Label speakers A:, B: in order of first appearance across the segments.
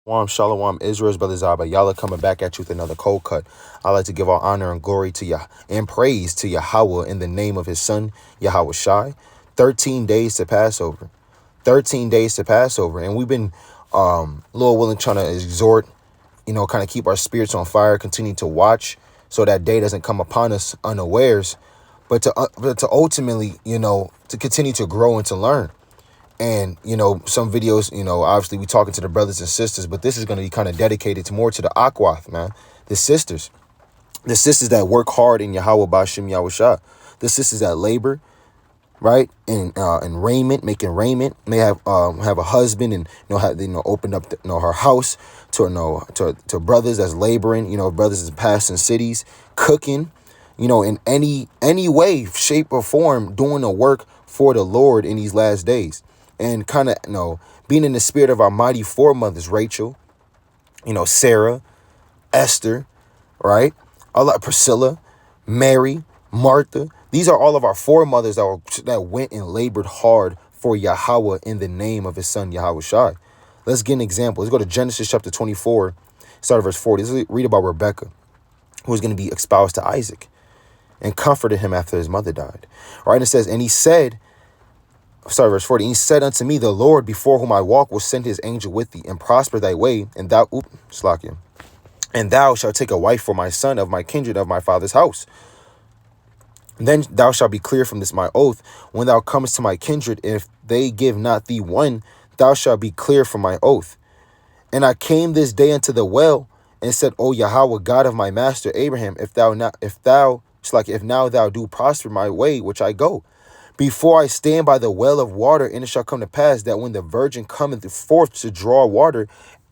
A: Shalom, Israel's brother Zaba. Y'all are coming back at you with another cold cut. I like to give all honor and glory to Yah and praise to Yahweh in the name of his son, Yahweh Shai. 13 days to Passover. 13 days to Passover. And we've been, Lord willing, trying to exhort, kind of keep our spirits on fire, continue to watch so that day doesn't come upon us unawares, but to ultimately, to continue to grow and to learn. And, some videos, obviously we talking to the brothers and sisters, but this is going to be kind of dedicated to more to the Akwath, man. The sisters that work hard in Yahweh Bashim Yahushua, the sisters that labor, right? And raiment, making raiment, may have a husband and, opened up, her house to brothers that's laboring, brothers that's passing cities, cooking, in any way, shape or form, doing the work for the Lord in these last days. And kind of, being in the spirit of our mighty foremothers, Rachel, Sarah, Esther, right? Priscilla, Mary, Martha. These are all of our foremothers that went and labored hard for Yahweh in the name of his son, Yahweh Shai. Let's get an example. Let's go to Genesis chapter 24, start at verse 40. Let's read about Rebekah, who was going to be espoused to Isaac and comforted him after his mother died. Right? And it says, and he said, verse 40, and he said unto me, the Lord before whom I walk will send his angel with thee and prosper thy way, and thou shalt take a wife for my son of my kindred of my father's house. And then thou shalt be clear from this my oath, when thou comest to my kindred, if they give not thee one, thou shalt be clear from my oath. And I came this day unto the well, and said, O Yahweh, God of my master Abraham, if now thou do prosper my way which I go, before I stand by the well of water, and it shall come to pass that when the virgin cometh forth to draw water,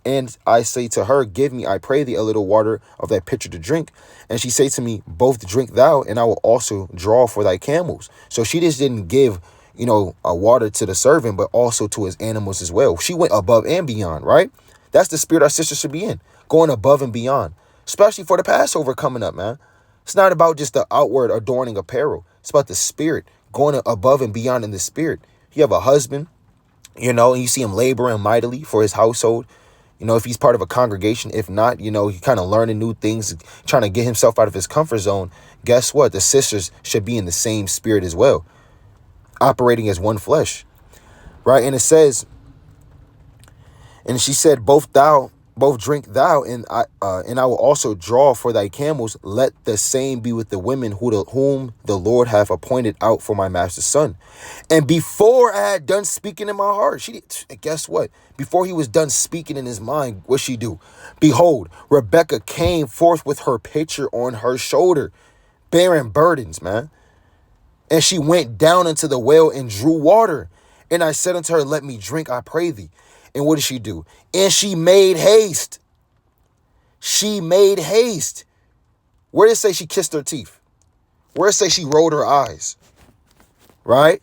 A: and I say to her, give me, I pray thee, a little water of thy pitcher to drink. And she say to me, both drink thou, and I will also draw for thy camels. So she just didn't give, a water to the servant, but also to his animals as well. She went above and beyond, right? That's the spirit our sisters should be in, going above and beyond, especially for the Passover coming up, man. It's not about just the outward adorning apparel. It's about the spirit, going above and beyond in the spirit. You have a husband, and you see him laboring mightily for his household. If he's part of a congregation, if not, he kind of learning new things, trying to get himself out of his comfort zone. Guess what? The sisters should be in the same spirit as well, operating as one flesh, right? And it says, and she said, both drink thou, and I will also draw for thy camels. Let the same be with the women whom the Lord hath appointed out for my master's son. And before I had done speaking in my heart, guess what? Before he was done speaking in his mind, what she do? Behold, Rebekah came forth with her pitcher on her shoulder, bearing burdens, man. And she went down into the well and drew water. And I said unto her, let me drink, I pray thee. And what did she do? And she made haste. She made haste. Where did it say she kissed her teeth? Where did it say she rolled her eyes? Right?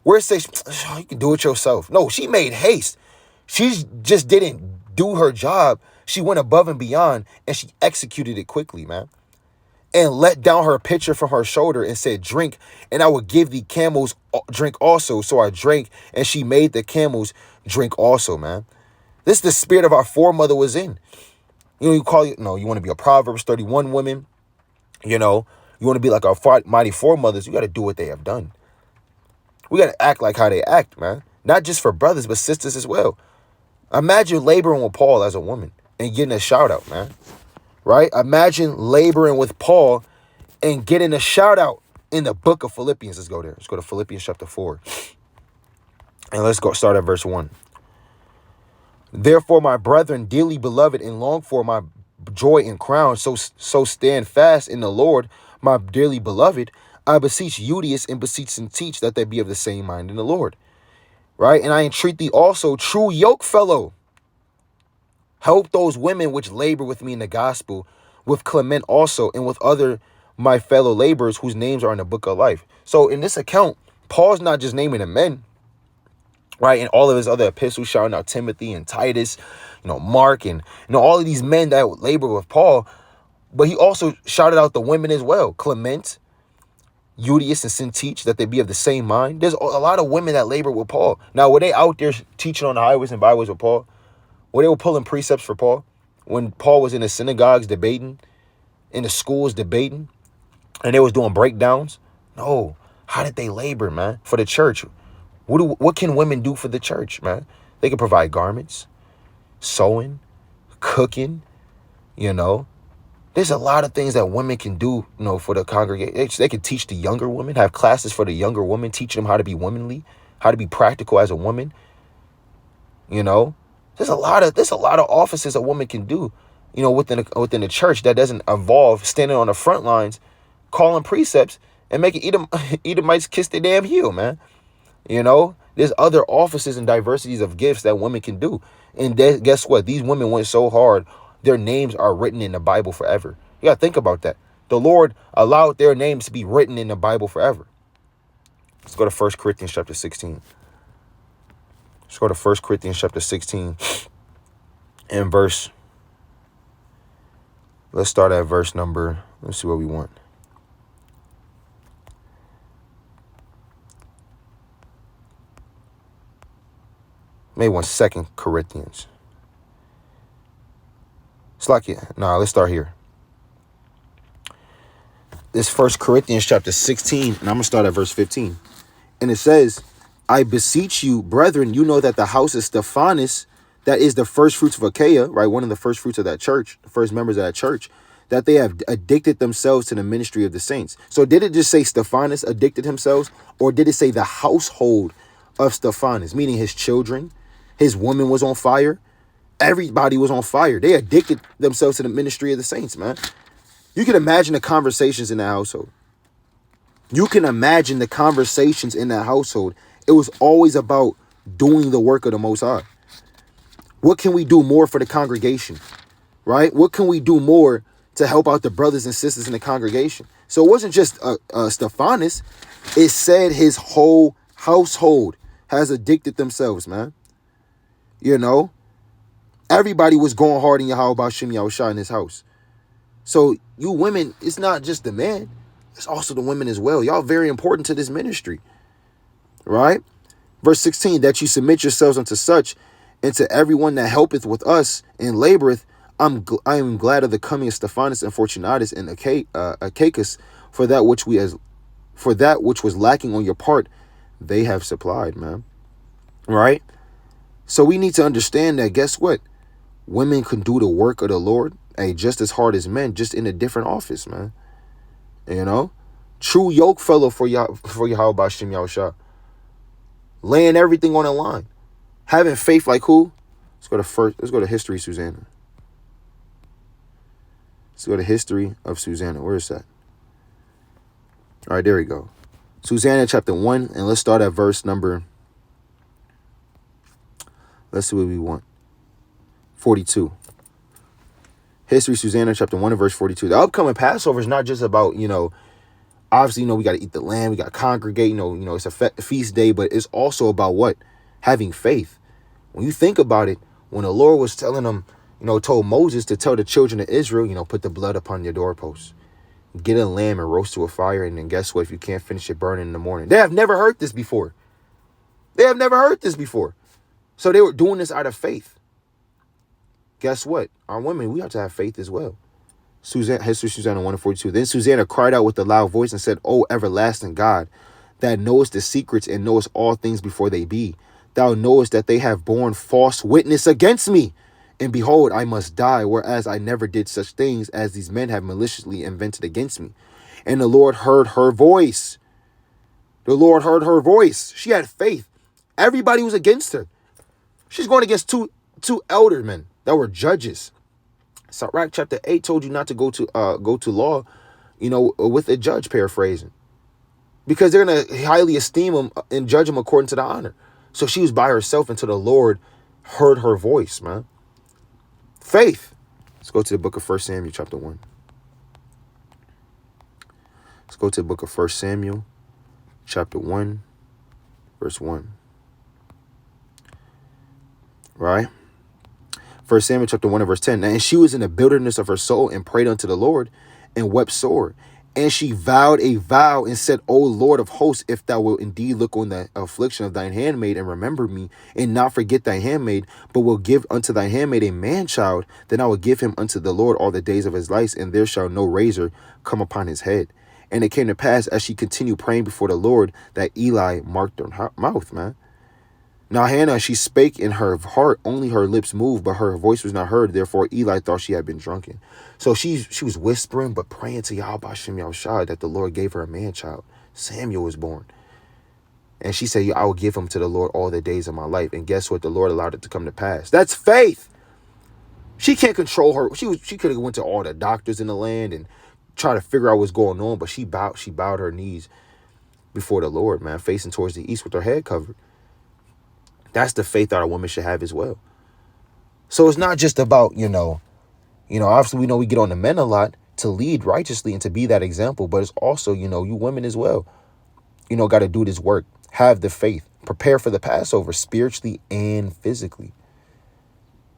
A: Where did it say, you can do it yourself? No, she made haste. She just didn't do her job. She went above and beyond, and she executed it quickly, man. And let down her pitcher from her shoulder and said, drink, and I will give thee camels drink also. So I drank, and she made the camels drink also, man. This is the spirit of our foremother was in. You want to be a Proverbs 31 woman. You want to be like our mighty foremothers. You got to do what they have done. We got to act like how they act, man. Not just for brothers, but sisters as well. Imagine laboring with Paul as a woman and getting a shout out, man. Right? Imagine laboring with Paul and getting a shout out in the book of Philippians. Let's go there. Let's go to Philippians chapter 4. And let's go start at verse 1. Therefore, my brethren, dearly beloved and longed for, my joy and crown, so stand fast in the Lord, my dearly beloved. I beseech Euodias and beseech and teach that they be of the same mind in the Lord. Right? And I entreat thee also, true yoke fellow, help those women which labor with me in the gospel, with Clement also, and with other my fellow laborers whose names are in the book of life. So in this account, Paul's not just naming the men, right? In all of his other epistles, shouting out Timothy and Titus, Mark, and all of these men that labor with Paul. But he also shouted out the women as well, Clement, Euodias, and Syntyche, that they be of the same mind. There's a lot of women that labor with Paul. Now, were they out there teaching on the highways and byways with Paul? where they were pulling precepts for Paul? When Paul was in the synagogues debating, in the schools debating, and they was doing breakdowns? No. How did they labor, man, for the church? What can women do for the church, man? They can provide garments, sewing, cooking, you know. There's a lot of things that women can do, for the congregation. They can teach the younger women, have classes for the younger women, teaching them how to be womanly, how to be practical as a woman. There's a lot of offices a woman can do, within the church that doesn't involve standing on the front lines, calling precepts and making Edomites kiss their damn heel, man. There's other offices and diversities of gifts that women can do. And guess what? These women went so hard. Their names are written in the Bible forever. You got to think about that. The Lord allowed their names to be written in the Bible forever. Let's go to 1 Corinthians chapter 16. Let's go to 1 Corinthians chapter 16 and let's start at verse number, let's see what we want. Maybe 2 Corinthians. It's like, let's start here. This 1 Corinthians chapter 16, and I'm going to start at verse 15. And it says, I beseech you, brethren, you know that the house of Stephanus, that is the first fruits of Achaia, right? One of the first fruits of that church, the first members of that church, that they have addicted themselves to the ministry of the saints. So did it just say Stephanus addicted himself, or did it say the household of Stephanus, meaning his children, his woman was on fire? Everybody was on fire. They addicted themselves to the ministry of the saints, man. You can imagine the conversations in that household. You can imagine the conversations in that household. It was always about doing the work of the Most High. What can we do more for the congregation, right? What can we do more to help out the brothers and sisters in the congregation? So it wasn't just Stephanus. It said his whole household has addicted themselves, man. Everybody was going hard in Yahweh Shem Yahushua in his house. So you women, it's not just the men, it's also the women as well. Y'all very important to this ministry, right? Verse 16, that you submit yourselves unto such, and to everyone that helpeth with us and laboreth. I am glad of the coming of Stephanus and Fortunatus and Achaicus, for that which was lacking on your part, they have supplied, man. Right? So we need to understand that, guess what? Women can do the work of the Lord, just as hard as men, just in a different office, man. True yoke fellow for Yahweh Shem Yahushua. Laying everything on the line. Having faith like who? Let's go to history, Susanna. Let's go to history of Susanna. Where is that? All right, there we go. Susanna chapter 1, and let's start at verse number, let's see what we want. 42. History, Susanna chapter 1 and verse 42. The upcoming Passover is not just about, obviously, we got to eat the lamb, we got to congregate, it's a feast day, but it's also about what? Having faith. When you think about it, when the Lord was telling them, told Moses to tell the children of Israel, put the blood upon your doorposts, get a lamb and roast to a fire, and then guess what? If you can't finish it, burn it in the morning. They have never heard this before. So they were doing this out of faith. Guess what? Our women, we have to have faith as well. History, Susanna 1 and 42. Then Susanna cried out with a loud voice and said, O everlasting God, that knowest the secrets and knowest all things before they be. Thou knowest that they have borne false witness against me. And behold, I must die, whereas I never did such things as these men have maliciously invented against me. And the Lord heard her voice. She had faith. Everybody was against her. She's going against two elder men that were judges. Sirach chapter 8 told you not to go to law, with a judge, paraphrasing, because they're going to highly esteem him and judge him according to the honor. So she was by herself until the Lord heard her voice, man. Faith. Let's go to the book of 1 Samuel chapter 1. Let's go to the book of 1 Samuel chapter 1, verse 1. Right? 1 Samuel chapter 1 and verse 10. And she was in the wilderness of her soul and prayed unto the Lord and wept sore. And she vowed a vow and said, O Lord of hosts, if thou wilt indeed look on the affliction of thine handmaid and remember me, and not forget thy handmaid, but will give unto thy handmaid a man child, then I will give him unto the Lord all the days of his life, and there shall no razor come upon his head. And it came to pass, as she continued praying before the Lord, that Eli marked her mouth, man. Now Hannah, she spake in her heart, only her lips moved, but her voice was not heard. Therefore Eli thought she had been drunken. So she was whispering, but praying to Yahweh Shem Yahushua that the Lord gave her a man child. Samuel was born. And she said, I will give him to the Lord all the days of my life. And guess what? The Lord allowed it to come to pass. That's faith. She can't control her. She could have went to all the doctors in the land and try to figure out what's going on, but she bowed her knees before the Lord, man, facing towards the east with her head covered. That's the faith that our women should have as well. So it's not just about, obviously we know we get on the men a lot to lead righteously and to be that example, but it's also, you women as well, got to do this work, have the faith, prepare for the Passover spiritually and physically.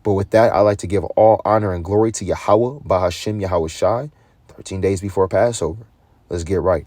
A: But with that, I like to give all honor and glory to Yahweh, Bahashem Yahweh Shai, 13 days before Passover. Let's get right.